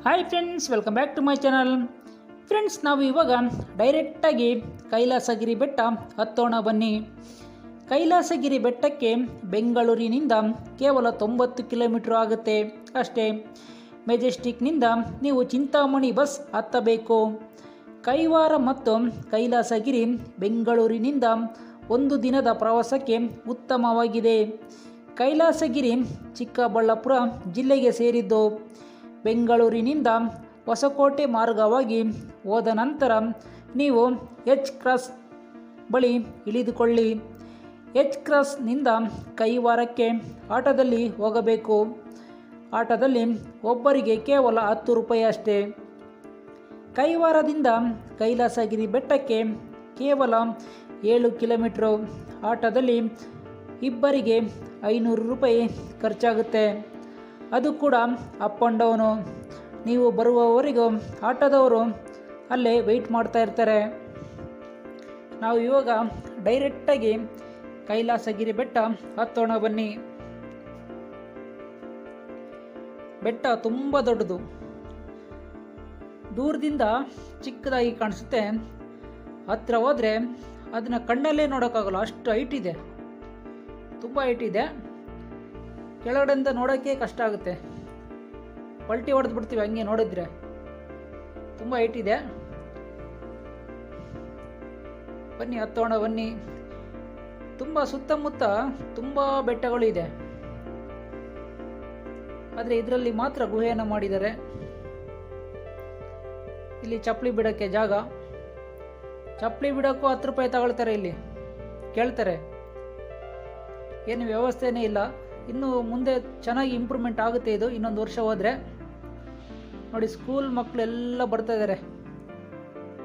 Hi friends, welcome back to my channel. Friends, ನಾವು ಇವಾಗ ಡೈರೆಕ್ಟಾಗಿ ಕೈಲಾಸಗಿರಿ ಬೆಟ್ಟ ಹತ್ತೋಣ ಬನ್ನಿ. ಕೈಲಾಸಗಿರಿ ಬೆಟ್ಟಕ್ಕೆ ಬೆಂಗಳೂರಿನಿಂದ ಕೇವಲ 90 ಕಿಲೋಮೀಟರ್ ಆಗುತ್ತೆ ಅಷ್ಟೇ. ಮೆಜೆಸ್ಟಿಕ್ನಿಂದ ನೀವು ಚಿಂತಾಮಣಿ ಬಸ್ ಹತ್ತಬೇಕು. ಕೈವಾರ ಮತ್ತು ಕೈಲಾಸಗಿರಿ ಬೆಂಗಳೂರಿನಿಂದ ಒಂದು ದಿನದ ಪ್ರವಾಸಕ್ಕೆ ಉತ್ತಮವಾಗಿದೆ. ಕೈಲಾಸಗಿರಿ ಚಿಕ್ಕಬಳ್ಳಾಪುರ ಜಿಲ್ಲೆಗೆ ಸೇರಿದ್ದು. ಬೆಂಗಳೂರಿನಿಂದ ಹೊಸಕೋಟೆ ಮಾರ್ಗವಾಗಿ ಹೋದ ನಂತರ ನೀವು ಎಚ್ ಕ್ರಾಸ್ ಬಳಿ ಇಳಿದುಕೊಳ್ಳಿ. ಎಚ್ ಕ್ರಾಸ್ನಿಂದ ಕೈವಾರಕ್ಕೆ ಆಟೋದಲ್ಲಿ ಹೋಗಬೇಕು. ಆಟೋದಲ್ಲಿ ಒಬ್ಬರಿಗೆ ಕೇವಲ 10 ರೂಪಾಯಿ ಅಷ್ಟೇ. ಕೈವಾರದಿಂದ ಕೈಲಾಸಗಿರಿ ಬೆಟ್ಟಕ್ಕೆ ಕೇವಲ 7 ಕಿಲೋಮೀಟ್ರು. ಆಟೋದಲ್ಲಿ ಇಬ್ಬರಿಗೆ 500 ರೂಪಾಯಿ ಖರ್ಚಾಗುತ್ತೆ. ಅದು ಕೂಡ ಅಪ್ ಆ್ಯಂಡ್ ಡೌನು. ನೀವು ಬರುವವರೆಗೂ ಆಟೋದವರು ಅಲ್ಲೇ ವೆಯ್ಟ್ ಮಾಡ್ತಾ ಇರ್ತಾರೆ. ನಾವು ಇವಾಗ ಡೈರೆಕ್ಟಾಗಿ ಕೈಲಾಸಗಿರಿ ಬೆಟ್ಟ ಹತ್ತೋಣ ಬನ್ನಿ. ಬೆಟ್ಟ ತುಂಬ ದೊಡ್ಡದು. ದೂರದಿಂದ ಚಿಕ್ಕದಾಗಿ ಕಾಣಿಸುತ್ತೆ. ಹತ್ತಿರ ಹೋದರೆ ಅದನ್ನು ಕಣ್ಣಲ್ಲೇ ನೋಡೋಕ್ಕಾಗಲ್ಲ, ಅಷ್ಟು ಹೈಟ್ ಇದೆ. ತುಂಬ ಹೈಟ್ ಇದೆ. ಕೆಳಗಡೆಯಿಂದ ನೋಡೋಕ್ಕೆ ಕಷ್ಟ ಆಗುತ್ತೆ. ಪಲ್ಟಿ ಹೊಡೆದು ಬಿಡ್ತೀವಿ ಹಂಗೆ ನೋಡಿದ್ರೆ. ತುಂಬ ಹೈಟ್ ಇದೆ. ಬನ್ನಿ, ಹತ್ತೋಣ ಬನ್ನಿ. ತುಂಬ ಸುತ್ತಮುತ್ತ ತುಂಬ ಬೆಟ್ಟಗಳು ಇದೆ. ಆದರೆ ಇದರಲ್ಲಿ ಮಾತ್ರ ಗುಹೆಯನ್ನು ಮಾಡಿದ್ದಾರೆ. ಇಲ್ಲಿ ಚಪ್ಪಲಿ ಬಿಡೋಕ್ಕೆ ಜಾಗ. ಚಪ್ಪಲಿ ಬಿಡೋಕ್ಕೂ 10 ರೂಪಾಯಿ ತಗೊಳ್ತಾರೆ. ಇಲ್ಲಿ ಕೇಳ್ತಾರೆ. ಏನು ವ್ಯವಸ್ಥೆನೇ ಇಲ್ಲ. ಇನ್ನು ಮುಂದೆ ಚೆನ್ನಾಗಿ ಇಂಪ್ರೂವ್ಮೆಂಟ್ ಆಗುತ್ತೆ ಇದು. ಇನ್ನೊಂದು ವರ್ಷ ಹೋದರೆ ನೋಡಿ, ಸ್ಕೂಲ್ ಮಕ್ಕಳೆಲ್ಲ ಬರ್ತಾ ಇದ್ದಾರೆ.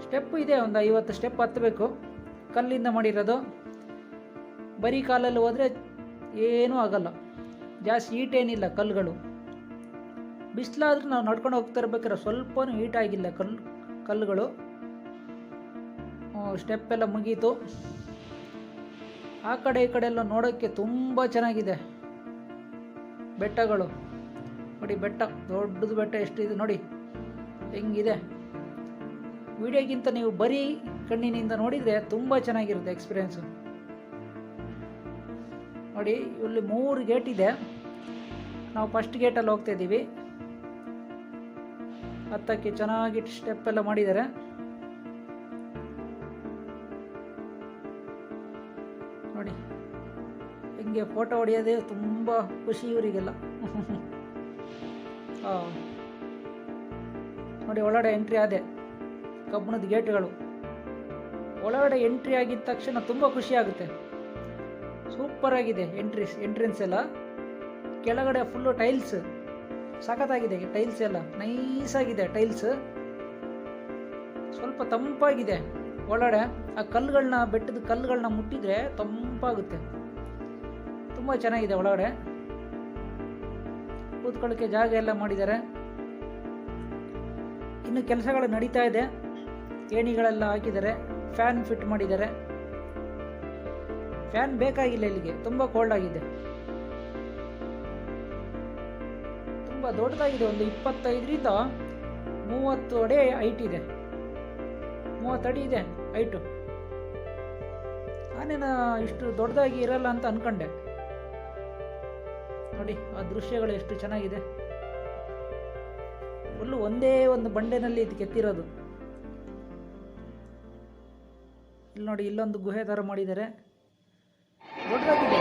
ಸ್ಟೆಪ್ ಇದೆ, ಒಂದು 50 ಸ್ಟೆಪ್ ಹತ್ತಬೇಕು. ಕಲ್ಲಿಂದ ಮಾಡಿರೋದು. ಬರೀ ಕಾಲಲ್ಲಿ ಹೋದರೆ ಏನೂ ಆಗಲ್ಲ. ಜಾಸ್ತಿ ಹೀಟೇನಿಲ್ಲ ಕಲ್ಲುಗಳು. ಬಿಸಿಲಾದ್ರೂ ನಾವು ನಡ್ಕೊಂಡು ಹೋಗ್ತಾ ಇರ್ಬೇಕಾದ್ರೆ ಸ್ವಲ್ಪನೂ ಹೀಟ್ ಆಗಿಲ್ಲ ಕಲ್ಲುಗಳು. ಸ್ಟೆಪ್ ಎಲ್ಲ ಮುಗೀತು. ಆ ಕಡೆ ಈ ಕಡೆ ಎಲ್ಲ ನೋಡೋಕ್ಕೆ ತುಂಬ ಚೆನ್ನಾಗಿದೆ ಬೆಟ್ಟಗಳು. ನೋಡಿ, ಬೆಟ್ಟ ದೊಡ್ಡದು. ಬೆಟ್ಟ ಎಷ್ಟಿದೆ ನೋಡಿ, ಹೆಂಗಿದೆ. ವಿಡಿಯೋಗಿಂತ ನೀವು ಬರೀ ಕಣ್ಣಿನಿಂದ ನೋಡಿದರೆ ತುಂಬ ಚೆನ್ನಾಗಿರುತ್ತೆ ಎಕ್ಸ್ಪೀರಿಯೆನ್ಸು. ನೋಡಿ, ಇಲ್ಲಿ 3 ಗೇಟ್ ಇದೆ. ನಾವು ಫಸ್ಟ್ ಗೇಟಲ್ಲಿ ಹೋಗ್ತಾ ಇದ್ದೀವಿ. ಹತ್ತಕ್ಕೆ ಚೆನ್ನಾಗಿ ಸ್ಟೆಪ್ ಎಲ್ಲ ಮಾಡಿದ್ದಾರೆ. ನೋಡಿ, ಹಿಂಗೆ ಫೋಟೋ ಹೊಡೆಯೋದೇ ತುಂಬ ಖುಷಿ ಇವರಿಗೆಲ್ಲ. ನೋಡಿ, ಒಳಗಡೆ ಎಂಟ್ರಿ ಆದೆ. ಕಬ್ಬಿಣದ ಗೇಟ್ಗಳು. ಒಳಗಡೆ ಎಂಟ್ರಿ ಆಗಿದ ತಕ್ಷಣ ತುಂಬ ಖುಷಿ ಆಗುತ್ತೆ. ಸೂಪರ್ ಆಗಿದೆ ಎಂಟ್ರೆನ್ಸ್ ಎಲ್ಲ. ಕೆಳಗಡೆ ಫುಲ್ಲು ಟೈಲ್ಸ್ ಸಖತ್ತಾಗಿದೆ. ಟೈಲ್ಸ್ ಎಲ್ಲ ನೈಸ್ ಆಗಿದೆ. ಟೈಲ್ಸ್ ಸ್ವಲ್ಪ ತಂಪಾಗಿದೆ. ಒಳಗಡೆ ಆ ಕಲ್ಲುಗಳನ್ನ, ಬೆಟ್ಟದ ಕಲ್ಲುಗಳನ್ನ ಮುಟ್ಟಿದ್ರೆ ತಂಪಾಗುತ್ತೆ. ತುಂಬ ಚೆನ್ನಾಗಿದೆ. ಒಳಗಡೆ ಕೂತ್ಕೊಳ್ಳೋಕ್ಕೆ ಜಾಗ ಎಲ್ಲ ಮಾಡಿದ್ದಾರೆ. ಇನ್ನು ಕೆಲಸಗಳು ನಡೀತಾ ಇದೆ. ಏಣಿಗಳೆಲ್ಲ ಹಾಕಿದ್ದಾರೆ. ಫ್ಯಾನ್ ಫಿಟ್ ಮಾಡಿದ್ದಾರೆ. ಫ್ಯಾನ್ ಬೇಕಾಗಿಲ್ಲ ಇಲ್ಲಿಗೆ, ತುಂಬ ಕೋಲ್ಡ್ ಆಗಿದೆ. ತುಂಬ ದೊಡ್ಡದಾಗಿದೆ. ಒಂದು 25ರಿಂದ 30 ಅಡಿ ಹೈಟ್ ಇದೆ. 30 ಅಡಿ ಇದೆ ಹೈಟು. ನಾನೇನು ಇಷ್ಟು ದೊಡ್ಡದಾಗಿ ಇರಲ್ಲ ಅಂತ ಅನ್ಕೊಂಡೆ. ನೋಡಿ, ಆ ದೃಶ್ಯಗಳು ಎಷ್ಟು ಚೆನ್ನಾಗಿದೆ. ಫುಲ್ಲು ಒಂದೇ ಒಂದು ಬಂಡೆನಲ್ಲಿ ಇದು ಕೆತ್ತಿರೋದು. ಇಲ್ಲಿ ನೋಡಿ, ಇಲ್ಲೊಂದು ಗುಹೆ ಥರ ಮಾಡಿದ್ದಾರೆ. ದೊಡ್ಡದಾಗಿದೆ.